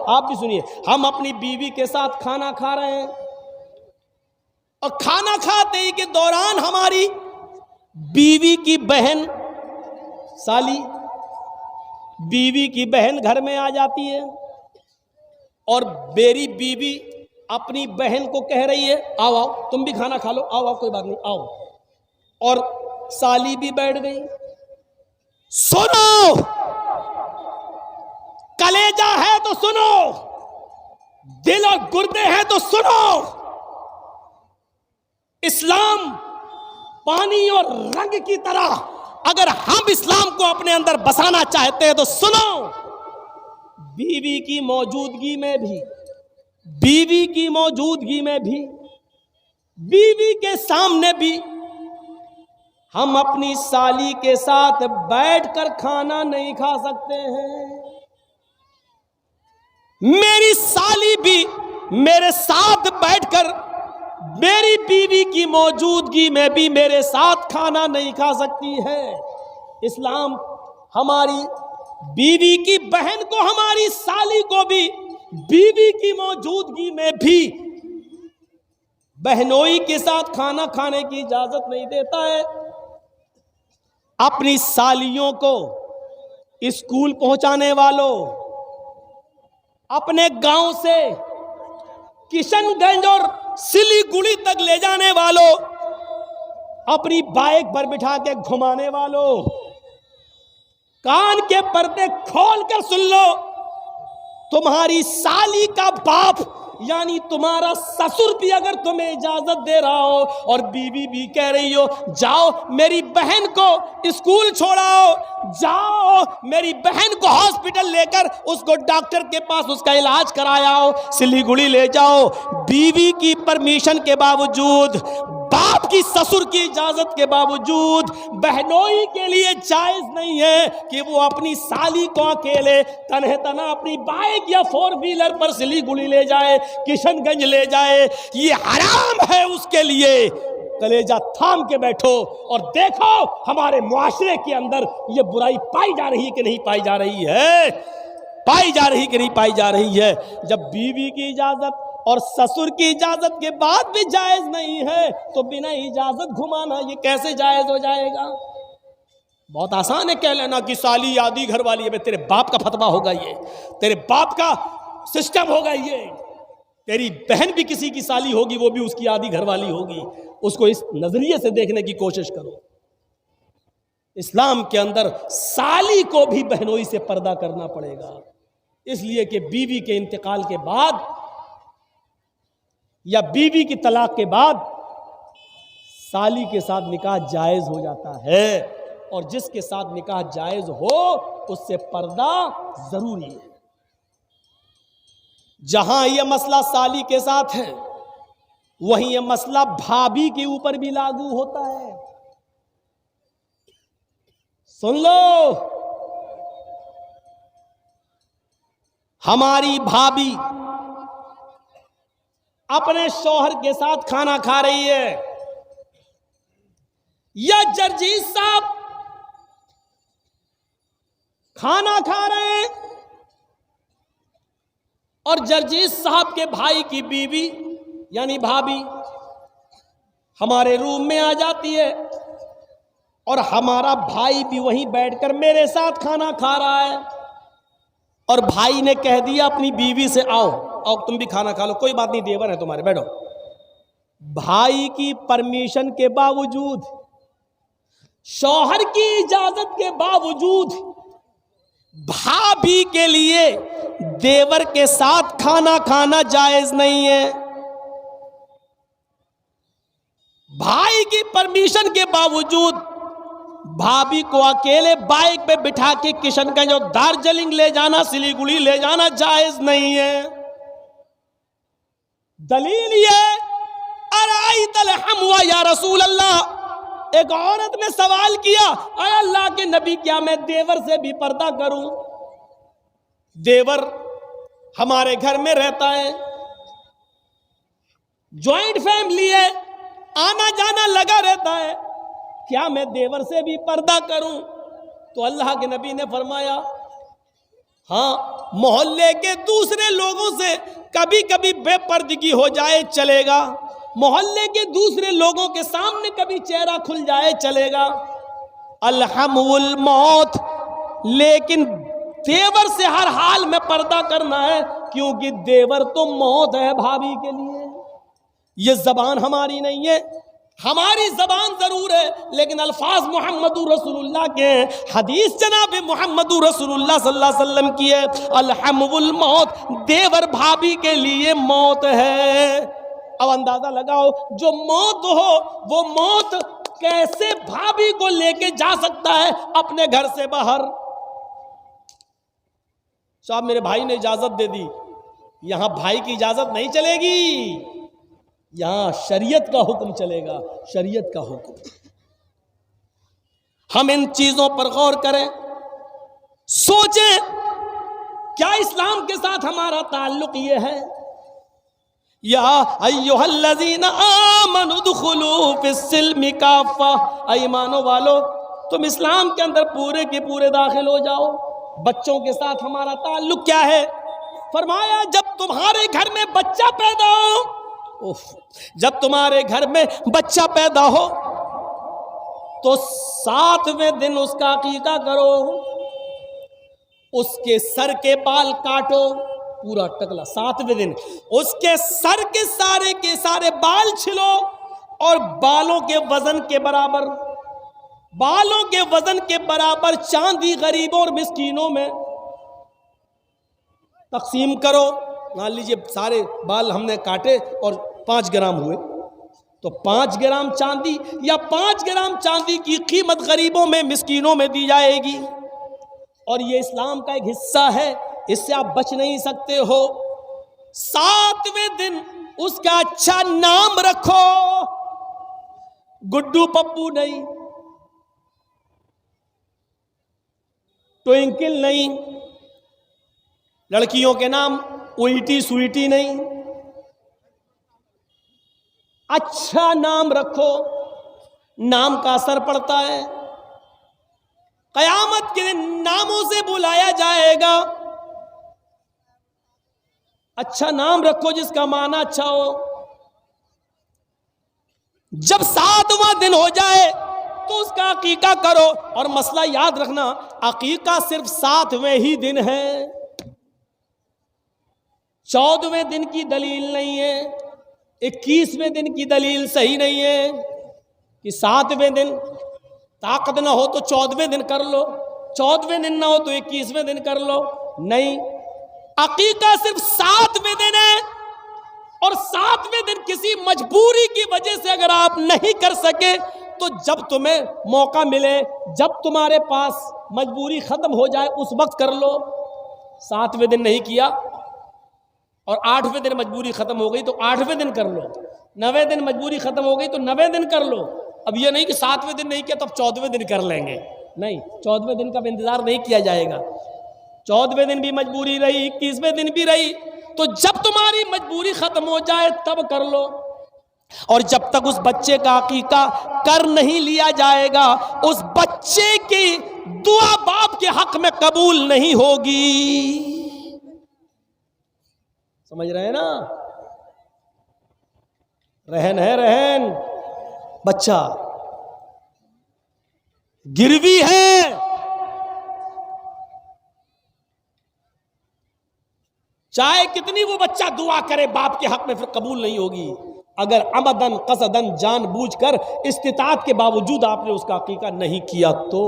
आप भी सुनिए, हम अपनी बीवी के साथ खाना खा रहे हैं और खाना खाते ही के दौरान हमारी बीवी की बहन साली, बीवी की बहन घर में आ जाती है और मेरी बीवी अपनी बहन को कह रही है आओ आओ तुम भी खाना खा लो, आओ आओ कोई बात नहीं आओ। और साली भी बैठ गई। सुनो, कलेजा है तो सुनो, दिल और गुर्दे हैं तो सुनो। इस्लाम पानी और रंग की तरह, अगर हम इस्लाम को अपने अंदर बसाना चाहते हैं तो सुनो, बीवी की मौजूदगी में भी, बीवी की मौजूदगी में भी, बीवी के सामने भी हम अपनी साली के साथ बैठकर खाना नहीं खा सकते हैं। मेरी साली भी मेरे साथ बैठकर, मेरी बीवी की मौजूदगी में भी मेरे साथ खाना नहीं खा सकती है। इस्लाम हमारी बीवी की बहन को, हमारी साली को भी बीवी की मौजूदगी में भी बहनोई के साथ खाना खाने की इजाजत नहीं देता है। अपनी सालियों को स्कूल पहुंचाने वालों, अपने गांव से किशनगंज और सिलीगुड़ी तक ले जाने वालों, अपनी बाइक पर बिठा के घुमाने वालों, कान के पर्दे खोलकर सुन लो, तुम्हारी साली का बाप यानी तुम्हारा ससुर भी अगर तुम्हें इजाजत दे रहा हो और बीवी भी कह रही हो जाओ मेरी बहन को स्कूल छोड़ाओ, जाओ मेरी बहन को हॉस्पिटल लेकर उसको डॉक्टर के पास उसका इलाज कराओ, सिलीगुड़ी ले जाओ, बीवी की परमिशन के बावजूद, बाप की ससुर की इजाजत के बावजूद बहनोई के लिए जायज नहीं है कि वो अपनी साली को अकेले तन्हे तना अपनी बाइक या 4 व्हीलर पर सिलीगुड़ी ले जाए, किशनगंज ले जाए। ये हराम है उसके लिए। कलेजा थाम के बैठो और देखो हमारे मुआशरे के अंदर ये बुराई पाई जा रही है कि नहीं पाई जा रही है, पाई जा रही कि नहीं पाई जा रही है। जब बीवी की इजाजत और ससुर की इजाजत के बाद भी जायज नहीं है तो बिना इजाजत घुमाना ये कैसे जायज हो जाएगा? बहुत आसान है कह लेना कि साली आदि घर वाली है, तेरे बाप का फतवा होगा, ये तेरे बाप का सिस्टम होगा, ये तेरी बहन भी किसी की साली होगी, वो भी उसकी आदि घर वाली होगी। उसको इस नजरिए से देखने की कोशिश करो। इस्लाम के अंदर साली को भी बहनोई से पर्दा करना पड़ेगा, इसलिए कि बीवी के इंतकाल के बाद या बीवी की तलाक के बाद साली के साथ निकाह जायज हो जाता है और जिसके साथ निकाह जायज हो उससे पर्दा जरूरी है। जहां यह मसला साली के साथ है वहीं यह मसला भाभी के ऊपर भी लागू होता है। सुन लो, हमारी भाभी अपने शौहर के साथ खाना खा रही है या जर्जीज साहब खाना खा रहे हैं और जर्जीज साहब के भाई की बीवी यानी भाभी हमारे रूम में आ जाती है और हमारा भाई भी वहीं बैठकर मेरे साथ खाना खा रहा है और भाई ने कह दिया अपनी बीवी से आओ आओ तुम भी खाना खा लो, कोई बात नहीं देवर है तुम्हारे, बैठो। भाई की परमिशन के बावजूद, शौहर की इजाजत के बावजूद भाभी के लिए देवर के साथ खाना खाना जायज नहीं है। भाई की परमिशन के बावजूद भाभी को अकेले बाइक पे बिठा के किशनगंज और दार्जिलिंग ले जाना, सिलीगुड़ी ले जाना जायज नहीं है। दलील ये अराइतल हमवा या रसूल अल्लाह, एक औरत ने सवाल किया अरे अल्लाह के नबी क्या मैं देवर से भी पर्दा करूं? देवर हमारे घर में रहता है, जॉइंट फैमिली है, आना जाना लगा रहता है, क्या मैं देवर से भी पर्दा करूं? तो अल्लाह के नबी ने फरमाया हाँ मोहल्ले के दूसरे लोगों से कभी कभी बेपर्दगी हो जाए चलेगा, मोहल्ले के दूसरे लोगों के सामने कभी चेहरा खुल जाए चलेगा, अलहमुल मौत, लेकिन देवर से हर हाल में पर्दा करना है, क्योंकि देवर तो मौत है भाभी के लिए। ये जबान हमारी नहीं है, हमारी जबान जरूर है, लेकिन अल्फाज मोहम्मदुर रसूलुल्लाह के हैं, हदीस जनाब मोहम्मदुर रसूलुल्लाह सल्लल्लाहु अलैहि वसल्लम की है, अलहमुल मौत, देवर भाभी के लिए मौत है। अब अंदाजा लगाओ, जो मौत हो वो मौत कैसे भाभी को लेके जा सकता है अपने घर से बाहर। साहब मेरे भाई ने इजाजत दे दी, यहां भाई की इजाजत नहीं चलेगी, यहां शरीयत का हुक्म चलेगा, शरीयत का हुक्म। हम इन चीजों पर गौर करें, सोचें, क्या इस्लाम के साथ हमारा ताल्लुक ये है? या अय्युहल्लज़ीना आमनु दुखुलू फिस्सिल्मि काफ़ा, ईमानो वालो तुम इस्लाम के अंदर पूरे के पूरे दाखिल हो जाओ। बच्चों के साथ हमारा ताल्लुक क्या है? फरमाया जब तुम्हारे घर में बच्चा पैदा हो, जब तुम्हारे घर में बच्चा पैदा हो तो 7वें दिन उसका अकीका करो, उसके सर के बाल काटो, पूरा टकला, 7वें दिन उसके सर के सारे बाल छिलो और बालों के वजन के बराबर चांदी गरीबों और मिस्कीनों में तकसीम करो। मान लीजिए सारे बाल हमने काटे और 5 ग्राम हुए, तो 5 ग्राम चांदी या 5 ग्राम चांदी की कीमत गरीबों में मिस्कीनों में दी जाएगी। और ये इस्लाम का एक हिस्सा है, इससे आप बच नहीं सकते हो। 7वें दिन उसका अच्छा नाम रखो, गुड्डू पप्पू नहीं, ट्विंकल नहीं, लड़कियों के नाम उइटी सुइटी नहीं, अच्छा नाम रखो, नाम का असर पड़ता है। कयामत के दिन नामों से बुलाया जाएगा। अच्छा नाम रखो जिसका माना अच्छा हो। जब 7वां दिन हो जाए तो उसका अकीका करो। और मसला याद रखना, अकीका सिर्फ 7वें ही दिन है, 14वें दिन की दलील नहीं है, 21वें दिन की दलील सही नहीं है कि 7वें दिन ताकत ना हो तो 14वें दिन कर लो, 14वें दिन ना हो तो 21वें दिन कर लो। नहीं, अकीका सिर्फ 7वें दिन है। और 7वें दिन किसी मजबूरी की वजह से अगर आप नहीं कर सके तो जब तुम्हें मौका मिले, जब तुम्हारे पास मजबूरी खत्म हो जाए उस वक्त कर लो। 7वें दिन नहीं किया और 8वें दिन मजबूरी खत्म हो गई तो 8वें दिन कर लो, 9वें दिन मजबूरी खत्म हो गई तो 9वें दिन कर लो। अब ये नहीं कि 7वें दिन नहीं किया तो अब 14वें दिन कर लेंगे, नहीं, 14वें दिन का इंतजार नहीं किया जाएगा। 14वें दिन भी मजबूरी रही, 21वें दिन भी रही, तो जब तुम्हारी मजबूरी खत्म हो जाए तब कर लो। और जब तक उस बच्चे का अकीका कर नहीं लिया जाएगा उस बच्चे की दुआ बाप के हक में कबूल नहीं होगी। समझ रहे हैं ना? रहन है, रहन, बच्चा गिरवी है, चाहे कितनी वो बच्चा दुआ करे बाप के हक में फिर कबूल नहीं होगी। अगर अमदन कसदन जानबूझकर इस्तिताअत के बावजूद आपने उसका अकीका नहीं किया तो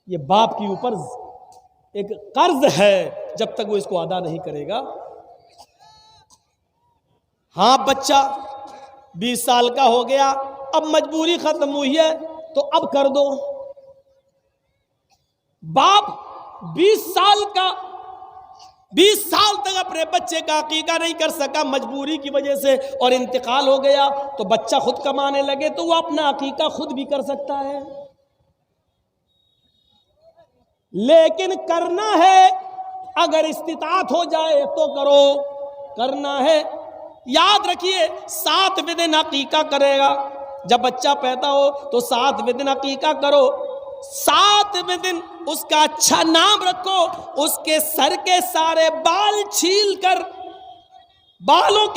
ये बाप के ऊपर एक कर्ज है, जब तक वो इसको अदा नहीं करेगा। हाँ, बच्चा 20 साल का हो गया, अब मजबूरी खत्म हुई है तो अब कर दो। बाप 20 साल तक अपने बच्चे का अकीका नहीं कर सका मजबूरी की वजह से और इंतकाल हो गया, तो बच्चा खुद कमाने लगे तो वो अपना अकीका खुद भी कर सकता है। लेकिन करना है, अगर इस्तिताअत हो जाए तो करो, करना है। याद रखिए 7वें दिन अकीका करेगा। जब बच्चा पैदा हो तो 7वें दिन अकीका करो। 7वें दिन उसका अच्छा नाम रखो, उसके सर के सारे बाल छील कर बालों के